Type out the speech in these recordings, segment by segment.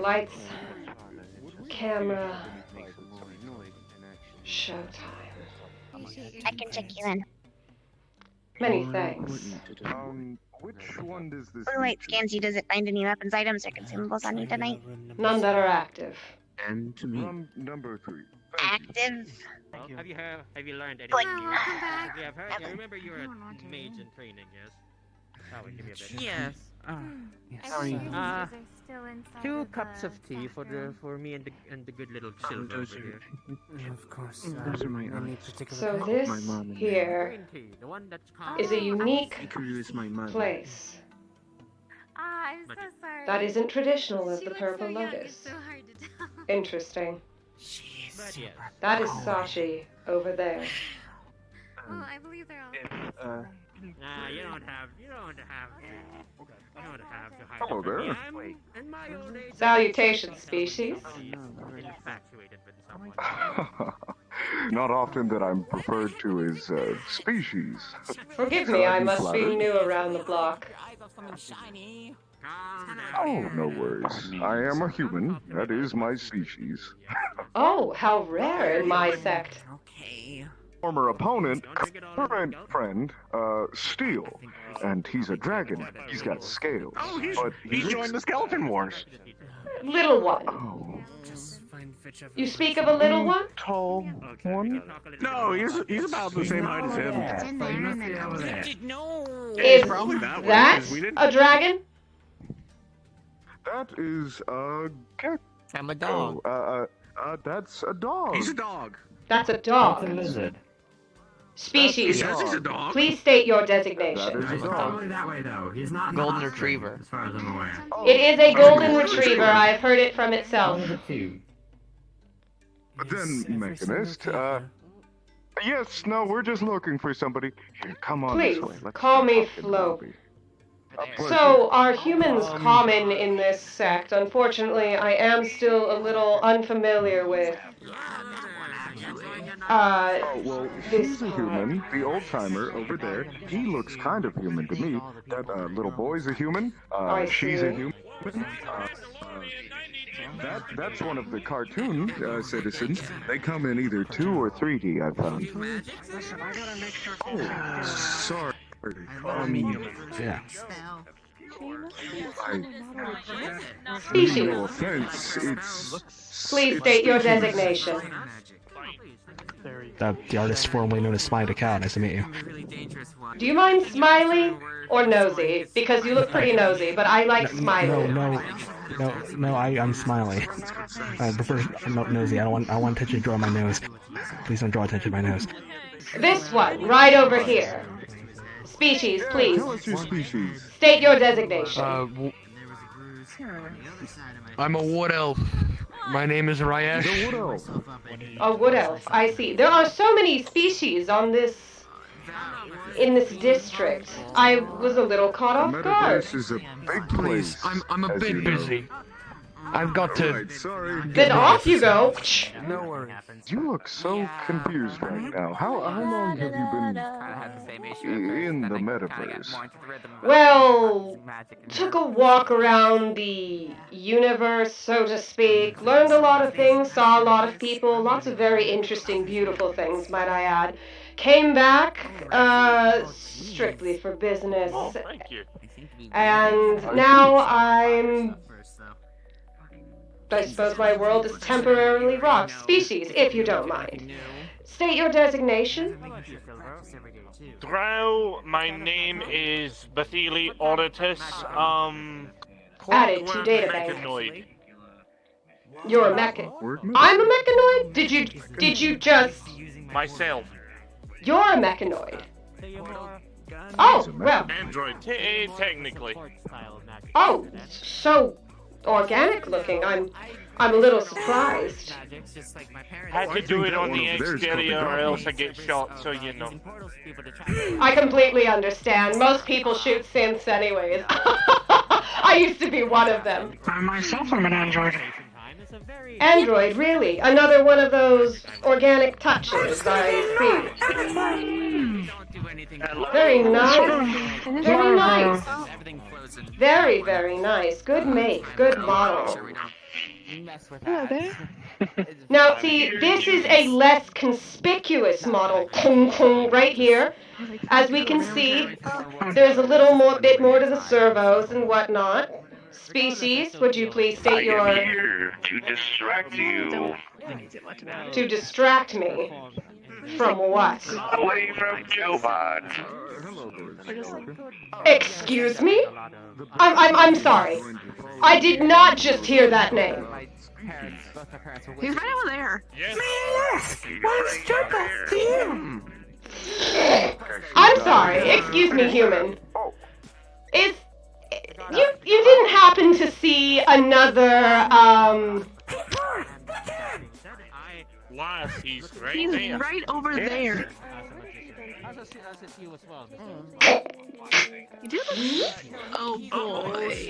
Lights, camera, showtime. I can check you in. Many thanks. Which one does this? Blue light scans you. Does it find any weapons, items, or consumables on you tonight? None that are active. And to me. Number 3. Active? Have you learned anything Like, new? back. Yeah, I've heard. I remember you were a mage in training, yes? Oh, give me a bit. Yes. Sorry. 2 cups of tea for me and the good little silver over here. Of course. Those are my any eyes. particular So color? this My mom and here Green tea, the one that's is a unique Hikaru is my mother. place. I'm so sorry. That isn't traditional as She the looks Purple so young, it's Lotus. so hard to tell. Interesting. She is But super yes. That is Sashi over there. Well, I believe they're all. Nah, you don't have to hide Hello it from me. there. I'm, in my old age, Salutations, species. infatuated with someone. Not often that I'm referred to as species. Forgive me, I must be new around the block. Calm down. Oh, no worries. I am a human. That is my species. Oh, how rare in my sect. Okay. Former opponent, current friend, Steel. And he's a dragon. He's got scales. Oh, but he joined the Skeleton Wars. Little one. Oh, Just find whichever. You speak of a little one? tall one? No, he's about the same height as him. It's in there, and then over there. No. Is Probably that way, that 'cause we didn't- a dragon? That is a gecko. I'm a dog. That's a dog. He's a dog. That's a dog. lizard. He Species. says he's a dog. Please state your That designation. is a He's dog. probably that way though. He's not in the Golden hot springs, retriever. as far as I'm aware. It is a golden retriever. I've heard it from itself. Number 2. Then, Mechanist, yes, no, we're just looking for somebody. Here, come on Please, this way. Let's call me talk in the Flo. lobby. A pleasure. So, are humans common in this sect? Unfortunately, I am still a little unfamiliar with, Oh, well, this she's a human. The old-timer over there, he looks kind of human to me. That little boy's a human. I She's a see. human. That's one of the cartoon citizens. They come in either 2 or 3D, I found. Oh, sorry. Yeah. Species. No offense, it's... Please it's state your species. designation. The artist formerly known as Smiley the Cow. Nice to meet you. Do you mind Smiley or Nosy? Because you look pretty nosy, but I like Smiley. I'm Smiley. I prefer nosy. I want attention to draw my nose. Please don't draw attention to my nose. This one, right over here. Species, please. Tell us your species. State your designation. I'm a wood elf. My name is Ryesh. The wood elf. A wood elf, I see. There are so many species in this district. I was a little caught The off guard. metaverse is a big Please, place. I'm a as bit you know. busy. I've got to. Right, sorry. Then off you go. No worries. You look so confused right now. How long have you been in the metaverse? Well, took a walk around the universe, so to speak. Learned a lot of things, saw a lot of people, lots of very interesting, beautiful things, might I add. Came back, strictly for business. And now I suppose my world is temporarily rocked. Species, if you don't mind. State your designation. Drow, my name is Bathili Auditus. Added to clockwork database. mechanoid. You're a I'm a mechanoid? Did you just... Myself. You're a mechanoid. Oh, well. Android, technically. Oh, so organic looking. I'm a little surprised. Had to do it on the exterior or else I get shot, so you know. I completely understand. Most people shoot synths anyways. I used to be one of them. I myself am an android. Android, really? Another one of those organic touches, I see. Very nice. Very nice. Very, very nice. Good make. Good model. Hello there. Now, see, this is a less conspicuous model right here. As we can see, there's a little bit more to the servos and whatnot. Species, would you please state your... here to distract you. To distract me. From what? Away from Joebot. Excuse me? I'm sorry. I did not just hear that name. He's right over there. Yes. What's Joebot to you? I'm sorry. Excuse me, human. Is... You didn't happen to see another, Lies, he's right He's there. right over there. You do look... Oh boy.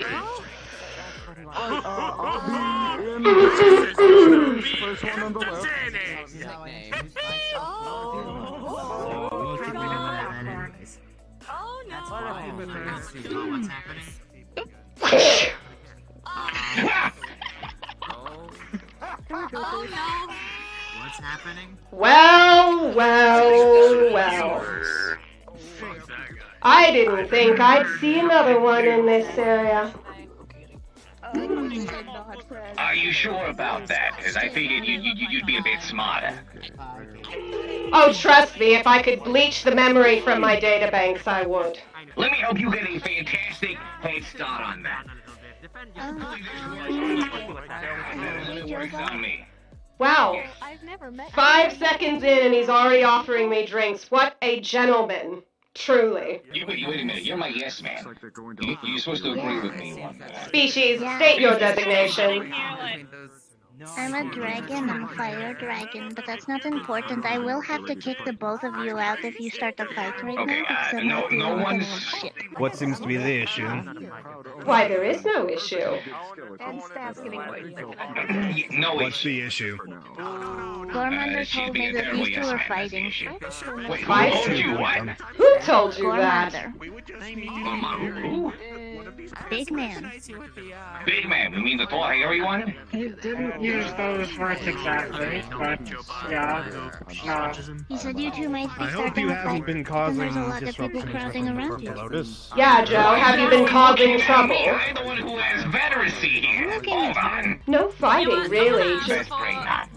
First one on the left. Oh no. Oh no. What's happening? well. I didn't think I'd see another one in this area. Are you sure about that? Because I figured you'd be a bit smarter. Oh, trust me, if I could bleach the memory from my databanks, I would. Let me help you get a fantastic head start on that. Works on me. Wow. 5 seconds in and he's already offering me drinks. What a gentleman. Truly. Wait a minute, you're my yes man. You're supposed to agree with me. Species, state your designation. I'm a dragon, I'm fire dragon, but that's not important. I will have to kick the both of you out if you start a fight right Okay, now. Because I'm no not dealing with one's... any shit. What seems to be the issue? Why, there is no issue. No, What's the issue? Gormander told me that these two are fighting. Wait, who told you what? Who told you that? Gormander. Big man. Big man, you mean the tall hairy one? He didn't use those words exactly, but yeah. He said you two might be I hope starting you a haven't fight. been And causing there's a lot of people disruptions crowding around you. Lotus. Yeah, Joe, have you been causing trouble? I'm the one who has veteracy here. Hold on. No fighting, really. Best Just brain not.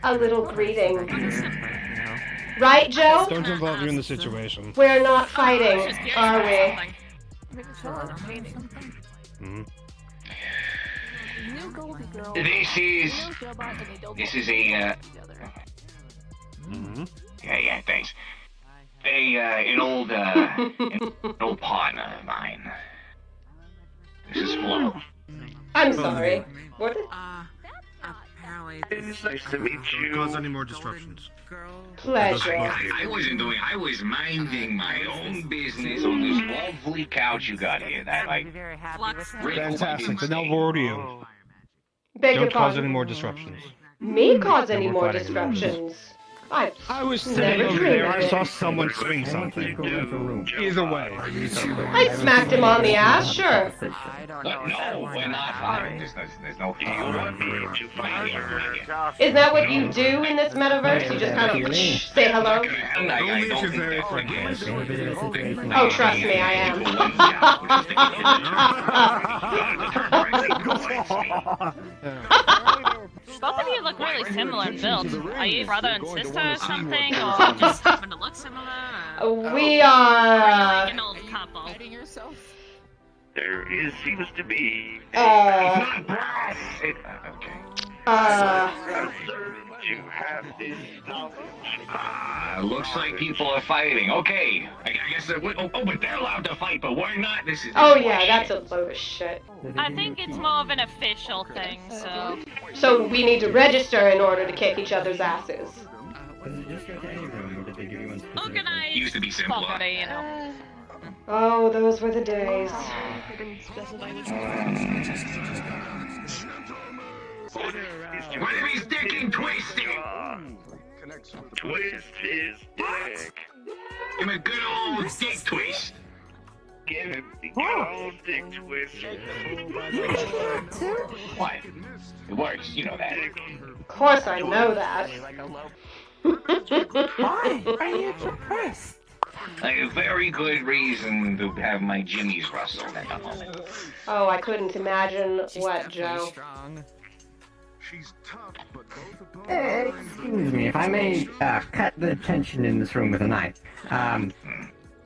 a little greeting. Right, Joe? Don't involve you in the situation. We're not fighting, are we? Mm-hmm. This is a, Mm-hmm. yeah, thanks. An old partner of mine. This is Flo. I'm sorry. What? Apparently. It's nice to meet you. Cause any more disruptions. Pleasure. I was minding my own business on this lovely couch you got here. That, like, Fantastic. Then I'll reward you. Beg your Don't cause pardon. any more disruptions. Me cause any we're more fighting anymore. disruptions? I was sitting never over dreamed there. of I it. saw someone swing something. Either way. I smacked him on the ass, sure. no, we're not fighting. There's no fight. Isn't that what you do in this metaverse? You just kind of say hello? Only if you're very friendly. Oh, trust me, I am. Both of you look really similar in build. Are you brother and sister or something, or just happen to look similar? We are... An old couple. There seems to be you have this knowledge. Looks like people are fighting. Okay, I guess but they're allowed to fight, but we're not. This is. Oh yeah, that's a load of shit. I think it's more of an official thing, so... So we need to register in order to kick each other's asses. Organized Used to be simpler. poverty, you know. Oh, those were the days. What if he's dicking twisting? Twist his dick. Give him a good old dick twist. Give him the good old dick twist. What? It works, you know that. Of course I know that. Why are you depressed? A very good reason to have my jimmies rustled at the moment. Oh, I couldn't imagine what, Joe. She's tough, but both Excuse me, if I may cut the tension in this room with a knife.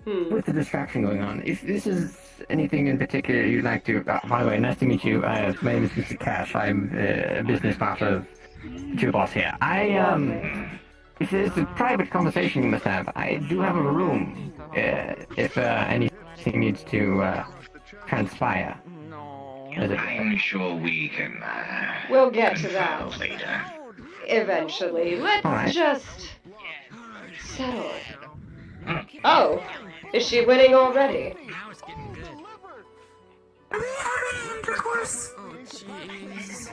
With the distraction going on, if this is anything in particular you'd like to... by the way, nice to meet you. My name is Mr. Cash. I'm a business partner of Joebot here. If there's a private conversation you must have, I do have a room, if anything needs to transpire. I'm sure we can, We'll get to that later. eventually. Let's just settle it. Oh, is she winning already? Now it's getting good. Are we having intercourse? Oh, jeez.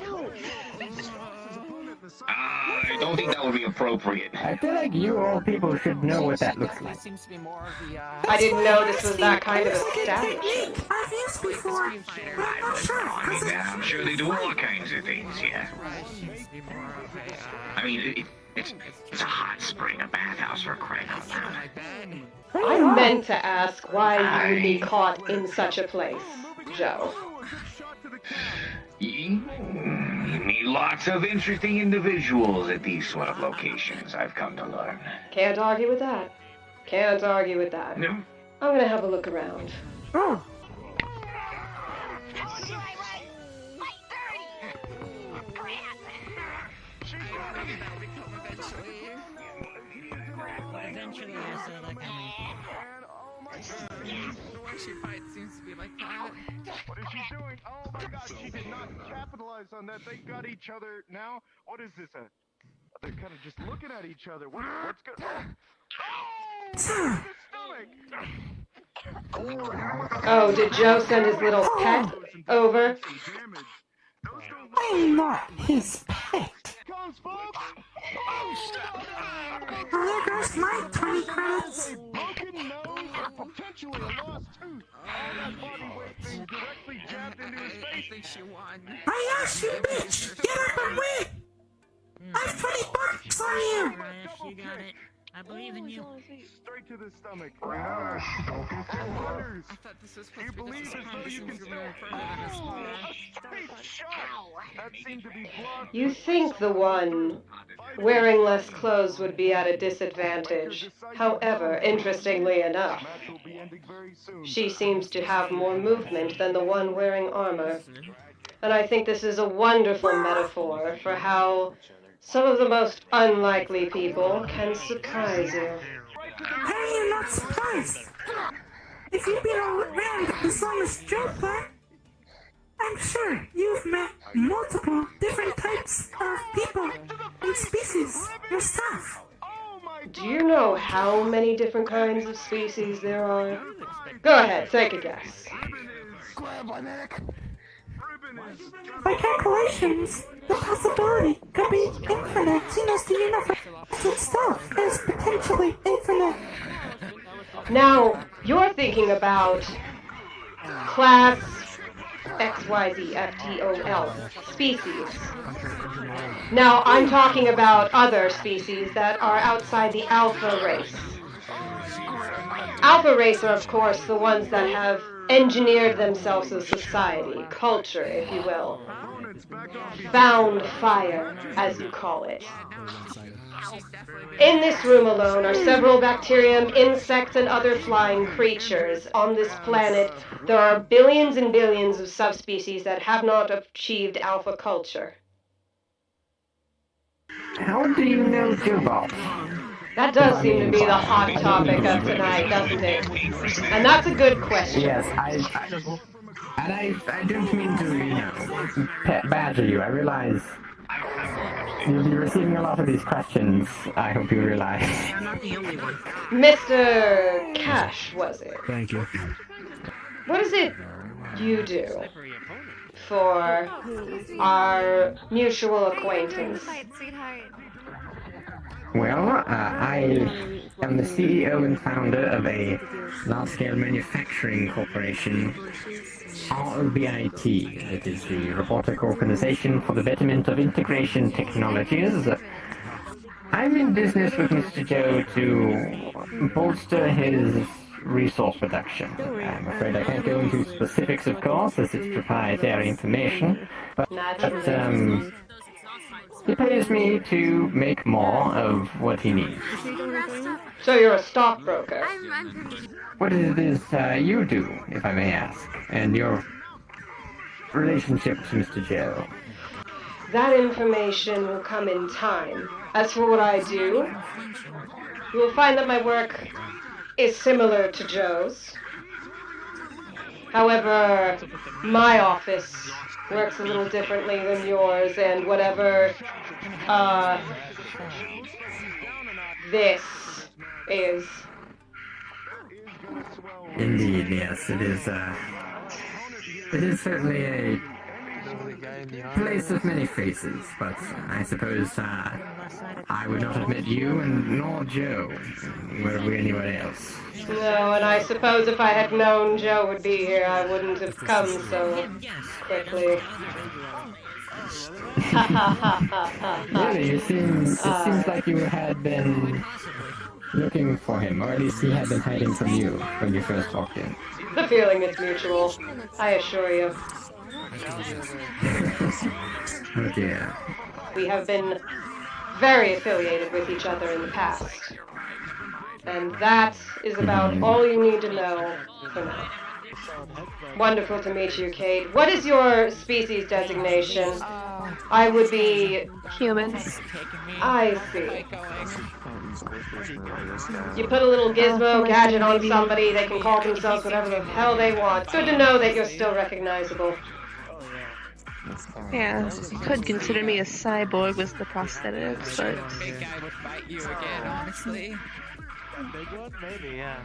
I don't think that would be appropriate. I feel like you all people should know what that looks like. Seems to be more of the, I didn't know this was that kind of establishment. I've used before. I'm not sure. I mean, I'm sure they do all kinds of things here. I mean, it's a hot spring, a bathhouse for crying out loud. I meant to ask why you would be caught in such a place, Joe. You meet lots of interesting individuals at these sort of locations, I've come to learn. Can't argue with that. Can't argue with that. No. I'm gonna have a look around. Oh. Eventually, I saw that coming. She fight seems to be like that. What is she doing? Oh my god, she did not capitalize on that. They got each other now. What is this? They're kind of just looking at each other. What's good? Oh! Oh, did Joe send his little pet over? I'm not his pet. There goes my 20 credits. Broken nose and potentially a lost tooth. All that body weight being directly jabbed into his face. I think she won. I asked you, bitch! Get up and win! I've 20 bucks on you! You got it. I believe in you. Straight to the stomach. I thought this was supposed to be That seemed to be blocked. You think the one wearing less clothes would be at a disadvantage. However, interestingly enough, she seems to have more movement than the one wearing armor. And I think this is a wonderful metaphor for how some of the most unlikely people can surprise you. How are you not surprised? If you've been around as long as Joebot, I'm sure you've met multiple different types of people and species yourself. Do you know how many different kinds of species there are? Go ahead, take a guess. By calculations, the possibility could be infinite, seen as the universe itself is potentially infinite. Now, you're thinking about class XYZFTOL species. Now, I'm talking about other species that are outside the alpha race. Alpha race are, of course, the ones that have engineered themselves as society, culture, if you will. Found fire, as you call it. In this room alone are several bacterium, insects, and other flying creatures. On this planet, there are billions and billions of subspecies that have not achieved alpha culture. How do you know Joebot? That does seem to be the hot topic of tonight, doesn't it? And that's a good question. Yes, I don't mean to, badger you. I realize you'll be receiving a lot of these questions. I hope you realize. I'm not the only one. Mr. Cash, was it? Thank you. What is it you do for our mutual acquaintance? Well, I I'm the CEO and founder of a large-scale manufacturing corporation, ROBIT. It is the Robotic Organization for the Betterment of Integration Technologies. I'm in business with Mr. Joe to bolster his resource production. I'm afraid I can't go into specifics, of course, as it's proprietary information, but he pays me to make more of what he needs. So you're a stockbroker. What it is you do, if I may ask, and your relationship to Mr. Joe? That information will come in time. As for what I do, you will find that my work is similar to Joe's. However, my office works a little differently than yours, and whatever, this is. Indeed, yes, it is certainly a place of many faces, but I suppose, I would not have met you, and nor Joe, were we anyone else. No, and I suppose if I had known Joe would be here, I wouldn't have come so quickly. Really, it seems like you had been looking for him, or at least he had been hiding from you when you first walked in. The feeling is mutual, I assure you. Oh dear. We have been very affiliated with each other in the past. And that is about all you need to know for now. Wonderful to meet you, Kate. What is your species designation? I would be... Human. I see. You put a little gizmo gadget on somebody, they can call themselves whatever the hell they want. Good to know that you're still recognizable. Yeah, you could consider me a cyborg with the prosthetics, but... Big guy would fight you again, honestly. Big one? Maybe, yeah.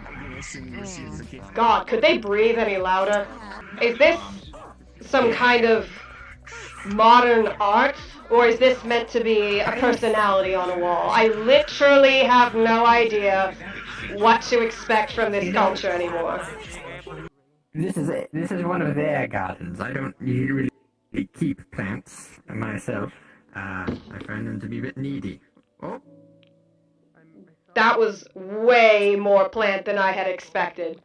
God, could they breathe any louder? Is this some kind of modern art? Or is this meant to be a personality on a wall? I literally have no idea what to expect from this culture anymore. This is one of their gardens. I don't usually keep plants myself. I find them to be a bit needy. Oh. That was way more plant than I had expected.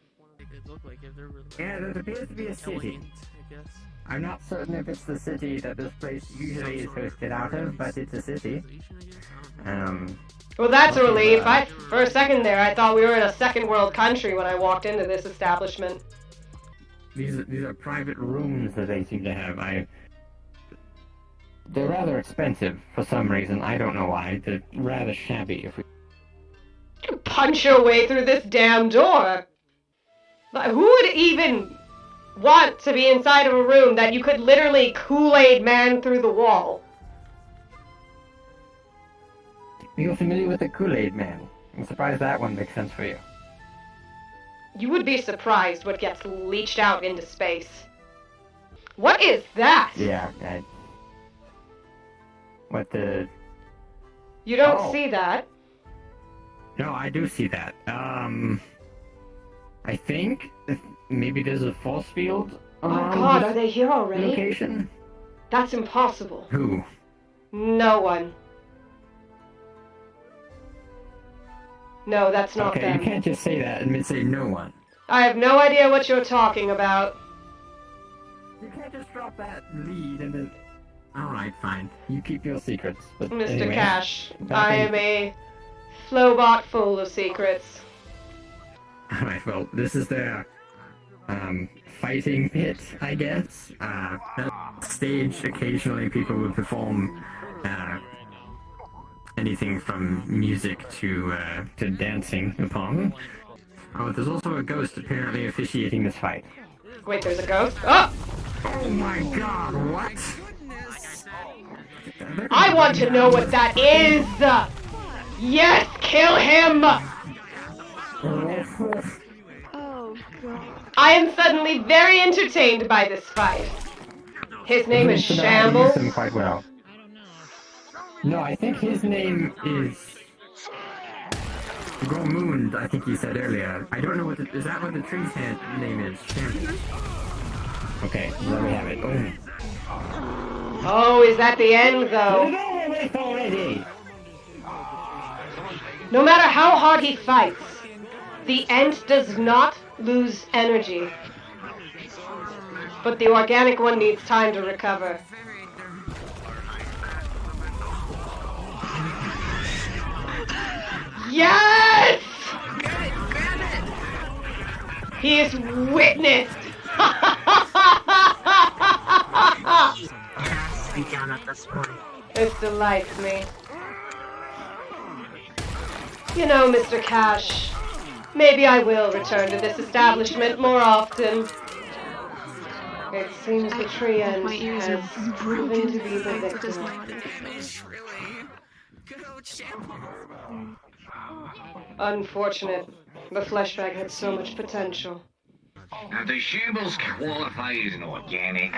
Yeah, there appears to be a city. I'm not certain if it's the city that this place usually is hosted out of, but it's a city. Well, that's a relief. For a second there, I thought we were in a second world country when I walked into this establishment. These are private rooms that they seem to have. They're rather expensive for some reason. I don't know why. They're rather shabby. If we punch your way through this damn door. Like, who would even want to be inside of a room that you could literally Kool-Aid man through the wall? You're familiar with the Kool-Aid man. I'm surprised that one makes sense for you. You would be surprised what gets leached out into space. What is that? Yeah, what the... You don't see that. No, I do see that. I think maybe there's a force field around Oh God, this are they here already? location. That's impossible. Who? No one. No, that's not Okay, them. you can't just say that and say no one. I have no idea what you're talking about. You can't just drop that lead and then... Alright, fine. You keep your secrets. But Mr. anyway, Cash, back I in- am a Flobot full of secrets. Alright, well, this is their, fighting pit, I guess. That stage, occasionally people would perform, anything from music to dancing upon. Oh, there's also a ghost apparently officiating this fight. Wait, there's a ghost? Oh! Oh my god, what? I want to know what that is! Yes, kill him! Oh, God. I am suddenly very entertained by this fight. His name is Shambles. Him quite well. No, I think his name is... Gormoond, I think you said earlier. I don't know what is that what the tree's name is? Champion. Okay, let me have it. Oh. Oh, is that the end, though? No matter how hard he fights, the ant does not lose energy. But the organic one needs time to recover. Yes! He is witnessed! Down at this point. This delights me. You know, Mr. Cash, maybe I will return to this establishment more often. It seems the tree end has proven to be the victim. Unfortunate. The flesh bag had so much potential. Now, do shambles qualify as an organic,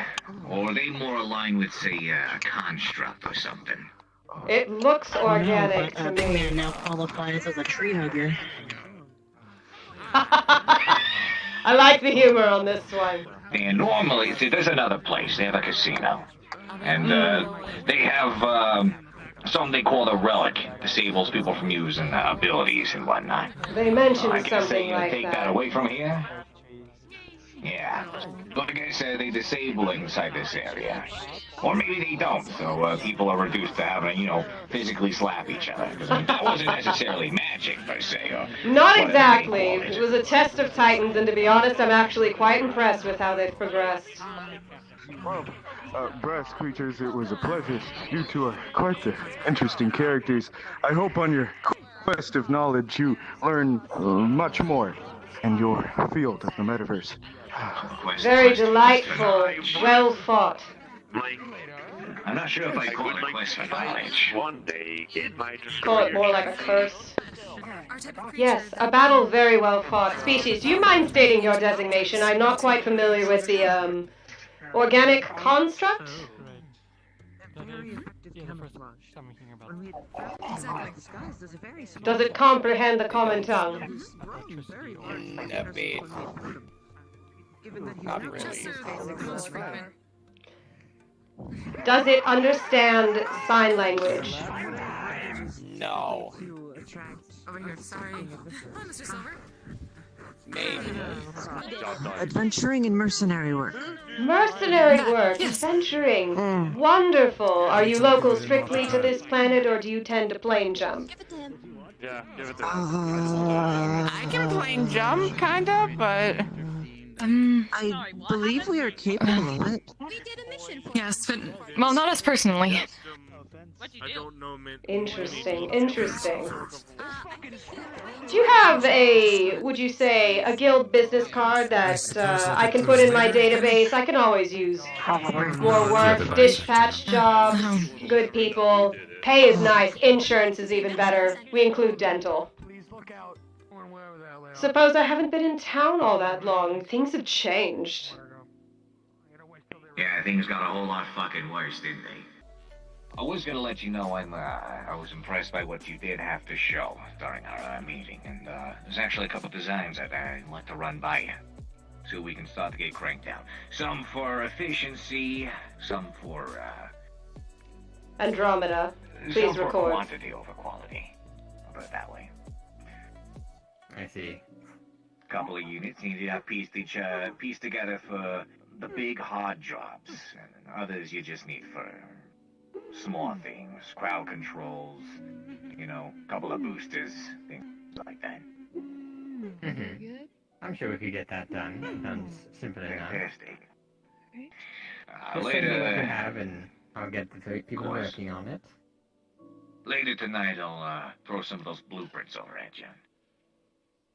or are they more aligned with, say, a construct or something? It looks organic to Big me. Man now qualifies as a tree hugger. I like the humor on this one. And normally, see, there's another place. They have a casino. And, they have, something they call the relic. Disables people from using abilities and whatnot. They mentioned I guess something they like take that away from here? Yeah. But I guess they disable it inside this area. Or maybe they don't, so people are reduced to having to, you know, physically slap each other. Because that wasn't necessarily magic, per se. Or Not whatever exactly. they call It was a test of Titans, and to be honest, I'm actually quite impressed with how they've progressed. Well, brass creatures, it was a pleasure. You two are quite the interesting characters. I hope on your quest of knowledge you learn much more in your field of the metaverse. Very delightful. Well fought. I'm not sure if I call it a quest for knowledge. One day it might Call it more like a curse. Yes, a battle very well fought. Species, do you mind stating your designation? I'm not quite familiar with the, organic construct? Does it comprehend the common tongue? A bit. Not really. Does it understand sign language? No. Over here, sorry. Hello, Mr. Silver. Maybe. Adventuring and mercenary work. Mercenary work, adventuring. Wonderful. Are you local strictly to this planet, or do you tend to plane jump? Yeah, give it to I can plane jump, kinda, but... I believe we are capable of it. Yes, but... Well, not us personally. Interesting, interesting. Do you have a, would you say, a guild business card that I can put in my database? I can always use more work, dispatch jobs, good people. Pay is nice, insurance is even better. We include dental. Suppose I haven't been in town all that long. Things have changed. Yeah, things got a whole lot fucking worse, didn't they? I was gonna let you know I was impressed by what you did have to show during our meeting, and there's actually a couple designs that I'd like to run by you, so we can start to get cranked out. Some for efficiency, some for Andromeda, some please for record. quantity over quality. I'll put it that way. I see. Couple of units needed to piece together for the big hard jobs, and others you just need for small things, crowd controls, you know, couple of boosters, things like that. I'm sure we could get that done simple enough. Fantastic. Just Later, send me what you have, and I'll get the people working on it. Later tonight, I'll throw some of those blueprints over at you.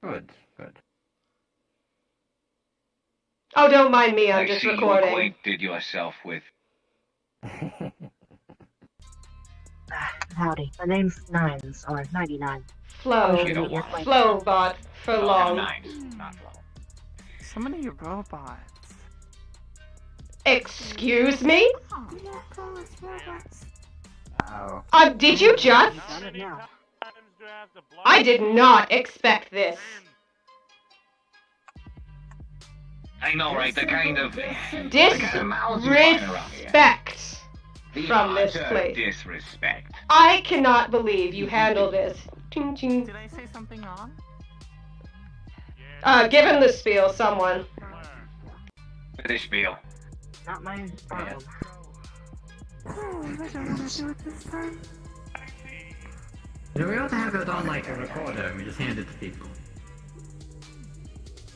Good, good. Oh, don't mind me, I'm I just see recording. you acquainted yourself with. Howdy, my name's Nines, or 99. Flobot, for long. Not Flo. So many robots. Excuse me? Oh. Did you just? I did not expect this. I know, right? The kind of Disrespect from this place. Disrespect. I cannot believe you handled this. Ching, ching. Did I say something wrong? Give him the spiel, someone. The spiel. Not my problem. Oh, you guys are gonna do it this time? Do we also have it on like a recorder and we just hand it to people?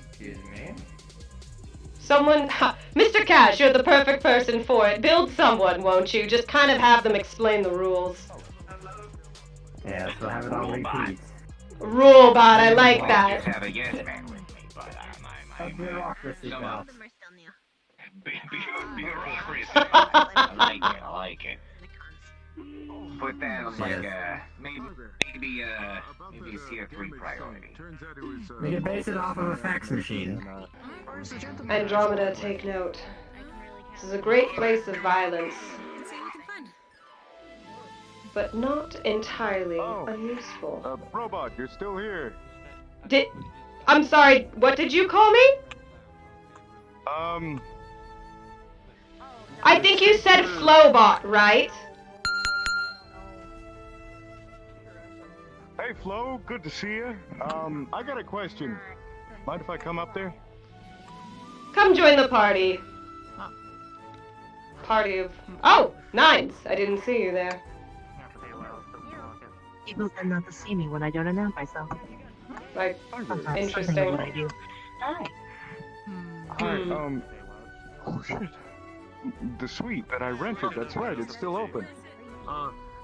Excuse me? Someone, Mr. Cash, you're the perfect person for it. Build someone, won't you? Just kind of have them explain the rules. Yeah, so have it on repeat. Rulebot, I like that. Just have a yes man with me, but bureaucracy now. Bureaucracy. I like it. Put that on like maybe a tier 3 priority. We can base it off of a fax machine. Andromeda, take note. This is a great place of violence, but not entirely unuseful. Robot, you're still here. I'm sorry, what did you call me? I think you said Flobot, right? Hey Flo, good to see you. I got a question. Mind if I come up there? Come join the party. Party of... Oh, Nines! I didn't see you there. People tend not to see me when I don't announce myself. Like, interesting. What I do. Hi. Hi, oh shit. The suite that I rented, that's right, it's still open.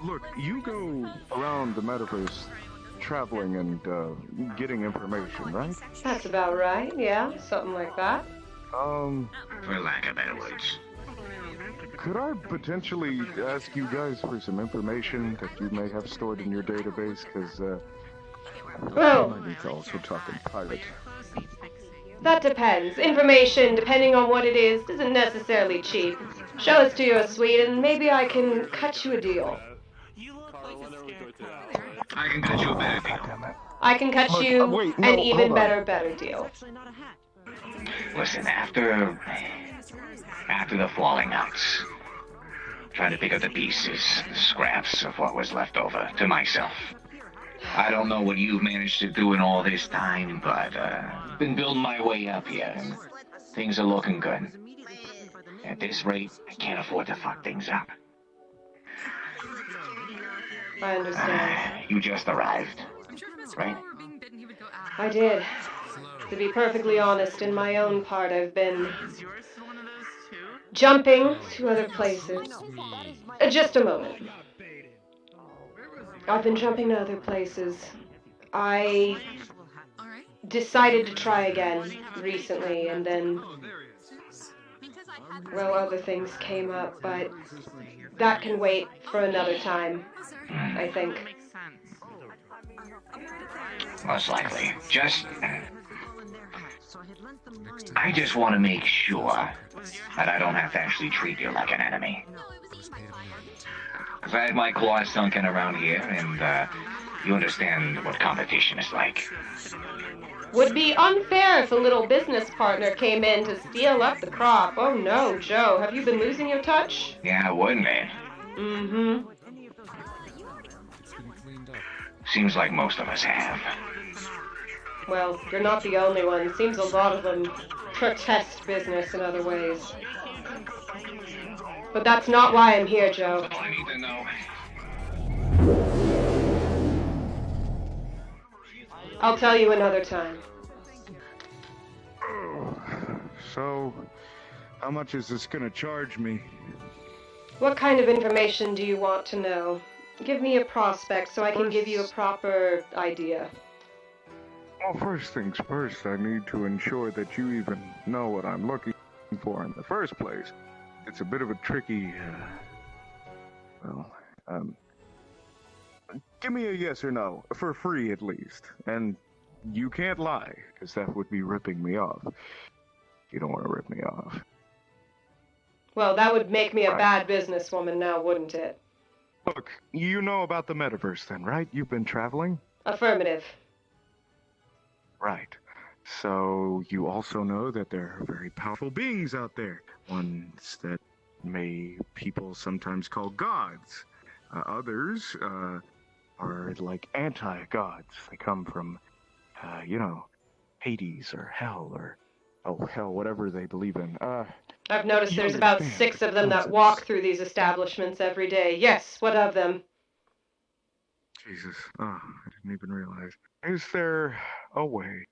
Look, you go around the metaverse traveling and getting information, right? That's about right, yeah, something like that. For lack of better words. Could I potentially ask you guys for some information that you may have stored in your database? Because, well, it's also talking pirate. That depends. Information, depending on what it is, isn't necessarily cheap. Show us to your suite and maybe I can cut you a deal. I can cut you a better deal. I can cut you an even better deal. Listen, after the falling outs, trying to pick up the pieces, the scraps of what was left over to myself. I don't know what you've managed to do in all this time, but been building my way up here, and things are looking good. At this rate, I can't afford to fuck things up. I understand. You just arrived, right? I did. To be perfectly honest, in my own part, I've been jumping to other places. Just a moment. I've been jumping to other places. I decided to try again recently, and then, well, other things came up, but that can wait for another time, I think. Most likely. I just want to make sure that I don't have to actually treat you like an enemy. Because I had my claws sunken around here, and you understand what competition is like. Would be unfair if a little business partner came in to steal up the crop. Oh no, Joe, have you been losing your touch? Yeah, wouldn't it? Mm-hmm. Seems like most of us have. Well, you're not the only one. Seems a lot of them protest business in other ways. But that's not why I'm here, Joe. I need to know. I'll tell you another time. So, how much is this gonna charge me? What kind of information do you want to know? Give me a prospect so I can give you a proper idea. Well, first things first, I need to ensure that you even know what I'm looking for in the first place. It's a bit of a tricky, give me a yes or no, for free at least. And you can't lie, because that would be ripping me off. You don't want to rip me off. Well, that would make me a bad businesswoman now, wouldn't it? Look, you know about the metaverse then, right? You've been traveling? Affirmative. Right. So you also know that there are very powerful beings out there. Ones that people sometimes call gods. Others are like anti-gods. They come from, Hades or hell or, whatever they believe in. I've noticed there's about 6 of them that walk through these establishments every day. Yes, what of them? Jesus, I didn't even realize. Is there a way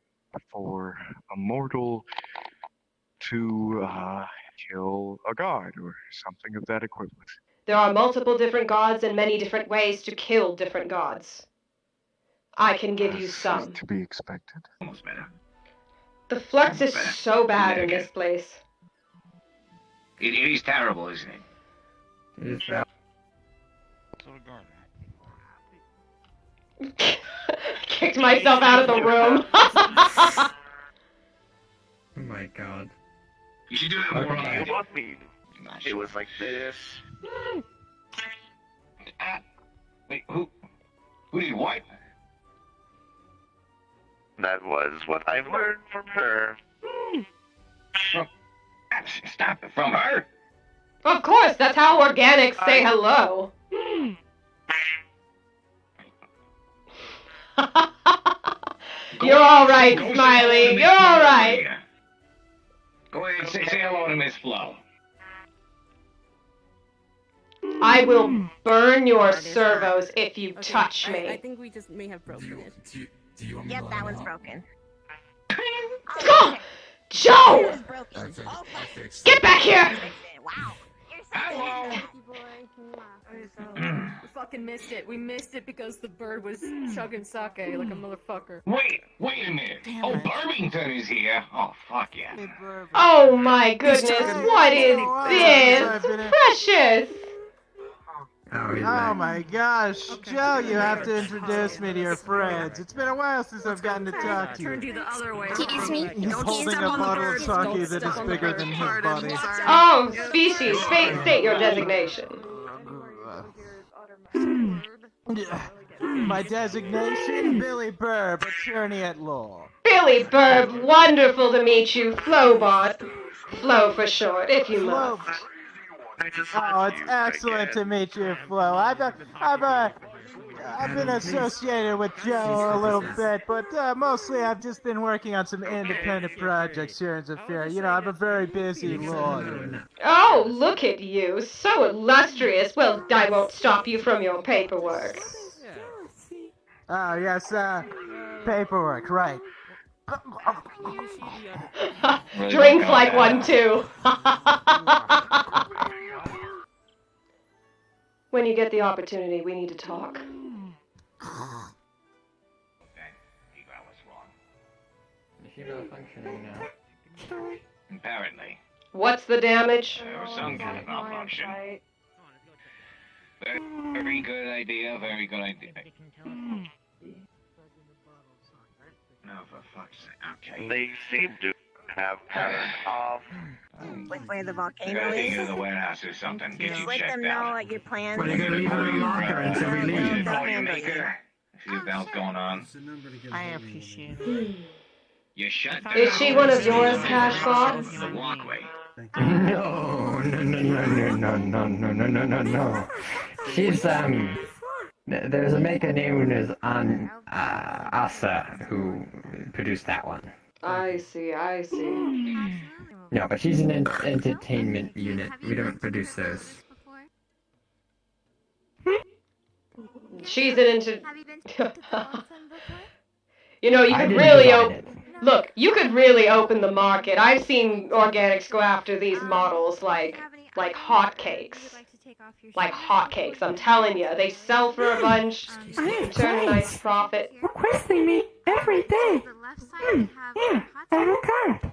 for a mortal to kill a god or something of that equivalent? There are multiple different gods and many different ways to kill different gods. I can give you some. To be expected. Almost better. The flux is so bad in this place. It is terrible, isn't it? It is bad. Kicked myself out of the room. Oh my god. You should do that more. You want me? It was like this. Wait, who did what? That was what I learned from her. Stop it, from her? Of course, that's how organics say hello. You're alright, Smiley. You're alright. Go ahead and say hello to Miss Flo. I will burn your servos if you touch me. I think we just may have broken it. Yep, that one's broken. Go! Joe! Get back here! Wow. Hello. We fucking missed it. We missed it because the bird was chugging sake like a motherfucker. Wait a minute. Oh, Birmingham is here. Oh, fuck yeah. Oh my goodness, what is this? Precious! Oh my gosh, Joe, you have to introduce me to your friends. It's been a while since I've gotten to talk to you. Turned you the other way. Excuse me? He's holding a bottle of sake that is bigger than his body. Oh, species, state your designation. My designation, Billy Burb, attorney at law. Billy Burb, wonderful to meet you, Flobot. Flo for short, if you must. Oh, it's excellent to meet you, Flo. I've been associated with Joe a little bit, but mostly I've just been working on some independent projects here in Zephyr. You know, I'm a very busy lawyer. Oh, look at you, so illustrious. Well, I won't stop you from your paperwork. Oh, yes, paperwork, right. Drinks like one, too. When you get the opportunity, we need to talk. Functioning now. Apparently. What's the damage? There was some kind of malfunction. Very good idea, very good idea. No, for fuck's sake. Okay. They seem to have patterns of... Like where the volcano I think is? you're the warehouse or something. Get Just you let checked them know out. what your plans Well, you're gonna leave it in the locker until we leave. Call your maker. See if that's going on. I appreciate it. You shut down. Is she one of yours, Cashbot? The walkway. No. She's, there's a maker known as Asa who produced that one. I see. No, but she's an entertainment unit. We don't produce those. She's an You know, you could really Look, you could really open the market. I've seen organics go after these models like hotcakes. Like hotcakes, I'm telling you. They sell for a bunch, turn a nice profit. Requesting me every day. Yeah, I'm card.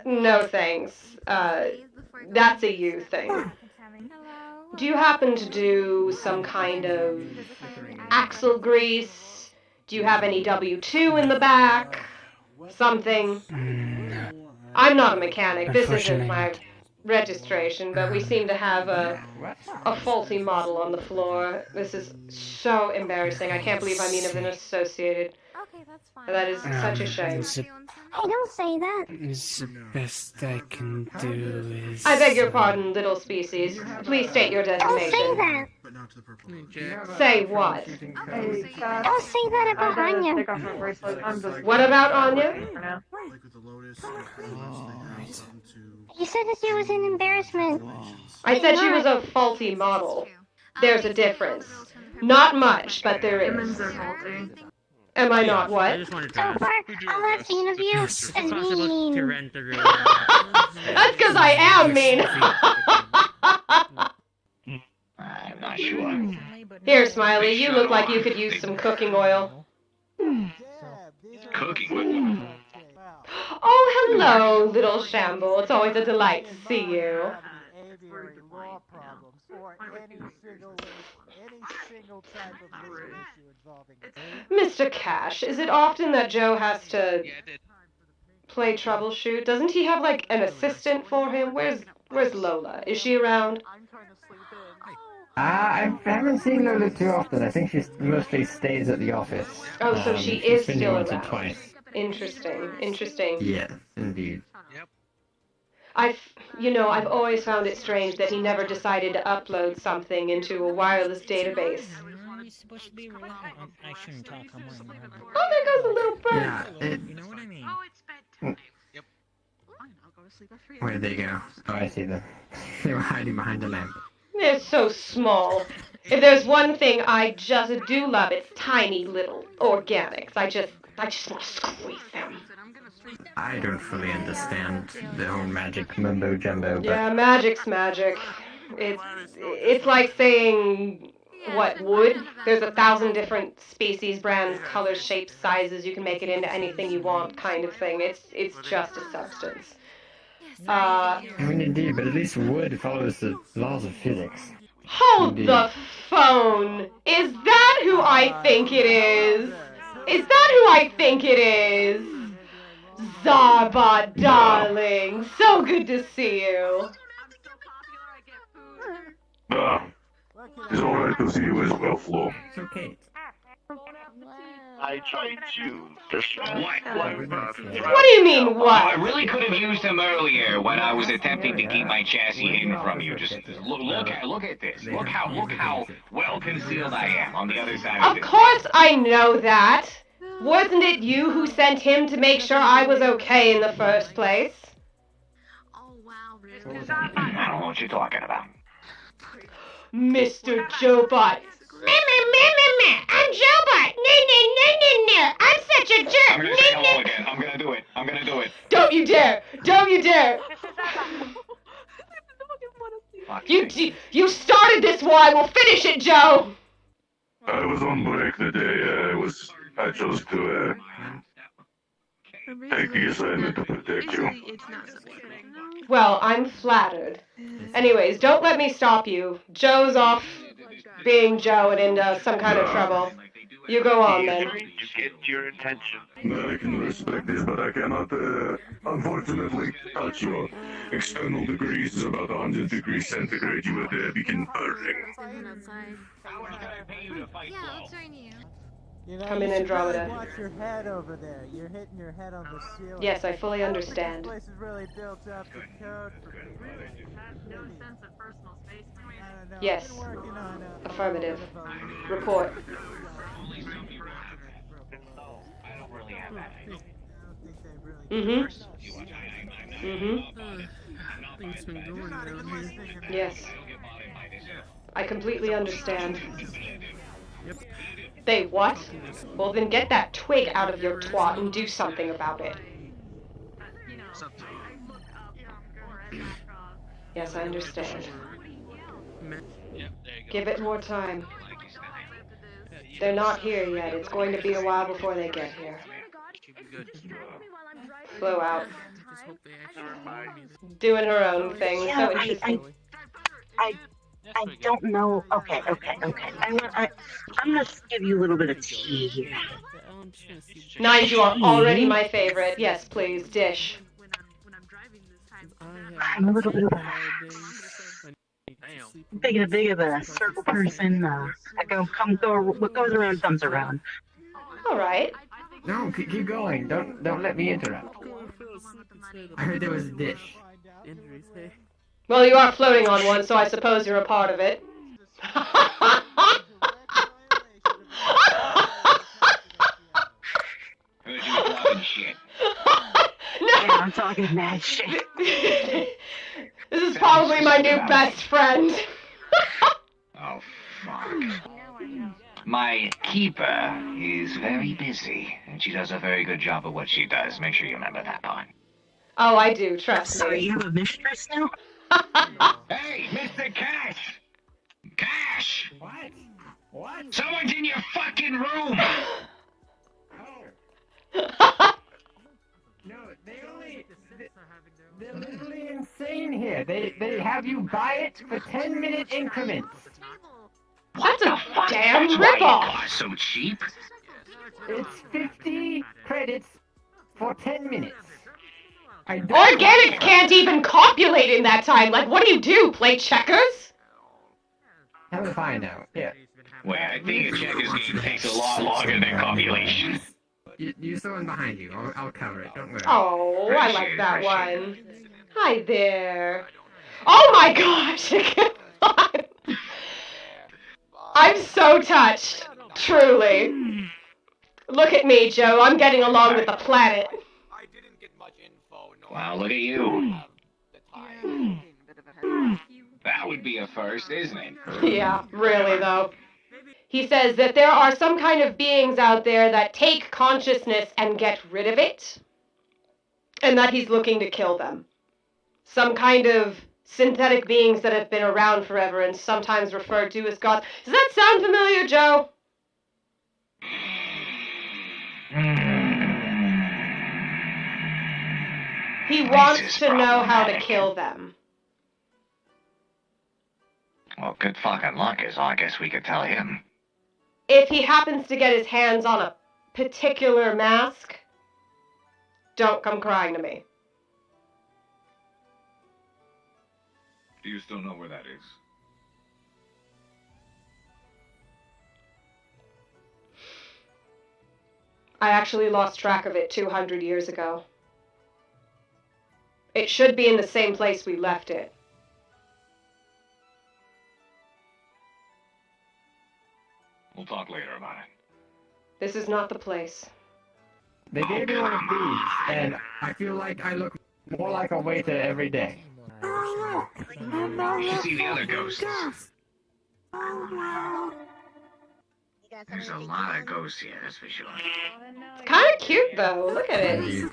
No thanks. That's a you thing. Do you happen to do some kind of axle grease? Do you have any W2 in the back? Something? I'm not a mechanic. This isn't my... registration, but we seem to have a faulty model on the floor. This is so embarrassing. I can't believe I'm even associated. Okay, that's fine. That is such a shame. Hey, don't say that. The best I can do is... I beg your pardon, little species. Please state your Don't say designation. that. Say what? Don't say that about Anya. What about Anya? You said that she was an embarrassment. I said she was a faulty model. There's a difference. Not much, but there is. Am I not what? So far, all I've seen of you is mean. That's because I am mean. I'm not sure. Here, Smiley, you look like you could use some cooking oil. Cooking oil? Oh, hello, little Shamble. It's always a delight to see you. Mr. Cash, is it often that Joe has to play troubleshoot? Doesn't he have, like, an assistant for him? Where's Lola? Is she around? I haven't seen Lola too often. I think she mostly stays at the office. Oh, so she is been still here once or around. twice. Interesting, interesting. Yes, indeed. I've always found it strange that he never decided to upload something into a wireless database. I shouldn't talk. I'm wearing Oh, there goes a little bird. Yeah, You know what I mean? Where'd they go? Oh, I see them. They were hiding behind a lamp. They're so small. If there's one thing I just do love, it's tiny little organics. I just want to squeeze them. I don't fully understand the whole magic mumbo jumbo, but Yeah, magic's magic. It's like saying, what, wood? There's 1,000 different species, brands, colors, shapes, sizes. You can make it into anything you want, kind of thing. It's just a substance. I mean, indeed, but at least wood follows the laws of physics. Hold Indeed. the phone! Is that who I think it is? Is that who I think it is? Zarbot, darling, so good to see you. It's alright to see you as well, Flo. It's okay. I tried to distract him. What do you mean, what? I really could have used him earlier when I was attempting to keep my chassis hidden from you. Just look at this. Look how well concealed I am on the other side of Of this. course I know that. Wasn't it you who sent him to make sure I was okay in the first place? I don't know what you're talking about. Mr. Joebot. I'm Joebot. No. I'm such a jerk. I'm gonna say hello again. I'm gonna do it. Don't you dare. Don't you dare. You started this war. I will finish it, Joe. I was on break the day I chose to take the assignment to protect you. Well, I'm flattered. Anyways, don't let me stop you. Joe's off being Joe and into some kind of trouble. You go on, then. To get your attention. I can respect this, but I cannot, unfortunately, touch your external degrees. Is about 100 degrees centigrade. You would begin burning. Come in, Andromeda. Watch your head over there. You're hitting your head on the ceiling. Yes, I fully understand. This place is really built up with code for people. No sense of personal space. I don't know. Yes. I've been working on a Affirmative. Report. Things been going down here. Yes. I completely understand. Yep. They what? Well, then get that twig out of your twat and do something about it. Yes, I understand. Give it more time. They're not here yet. It's going to be a while before they get here. Flow out. Doing her own thing. Yeah, So interesting. I don't know. Okay. I'm gonna give you a little bit of tea here. Nines, you are already my favorite. Yes, please, dish. I'm a little bit of a big of a circle person. What goes around comes around. All right. No, keep going. Don't let me interrupt. I heard there was a dish. Well, you are floating on one, so I suppose you're a part of it. Heard you were talking shit. Yeah, I'm talking mad shit. This is probably my new best friend. Oh, fuck. My keeper is very busy, and she does a very good job of what she does. Make sure you remember that part. Oh, I do, trust me. Sorry, you have a mistress now? Hey, Mr. Cash! Cash! What? Someone's in your fucking room! No, they're literally insane here. They have you buy it for 10-minute increments. That's a damn That's why it ripoff. costs so cheap. It's 50 credits for 10 minutes. Organics can't even copulate in that time. Like, what do? Play checkers? Have a find out. Yeah. Wait, I think a checkers game takes a lot longer than copulation. You saw one behind you. I'll cover it. Don't worry. Oh, I like that one. Hi there. Oh my gosh! I'm so touched. Truly. Look at me, Joe. I'm getting along with the planet. Wow, look at you. That would be a first, isn't it? Yeah, really though. He says that there are some kind of beings out there that take consciousness and get rid of it, and that he's looking to kill them. Some kind of synthetic beings that have been around forever and sometimes referred to as gods. Does that sound familiar, Joe? He wants to know how to kill them. Well, good fucking luck is all I guess we could tell him. If he happens to get his hands on a particular mask, don't come crying to me. Do you still know where that is? I actually lost track of it 200 years ago. It should be in the same place we left it. We'll talk later about it. This is not the place. They gave me one of these, and I feel like I look more like a waiter every day. You should see the other ghosts. There's a lot of ghosts here, that's for sure. It's kind of cute, though. Look at it.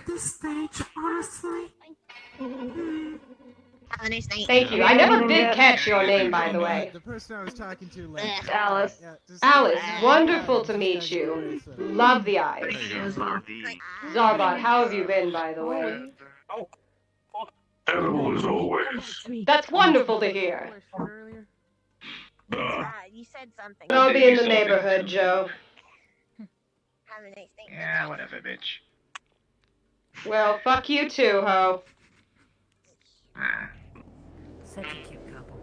Thank you. I never did catch your name, by the way. The person I was talking to left. Alice. Alice, wonderful to meet you. Love the eyes. Zarbot, how have you been, by the way? Edible as always. That's wonderful to hear. You said something. I'll be in the neighborhood, Joe. Have a nice day. Yeah, whatever, bitch. Well, fuck you too, ho. Such a cute couple.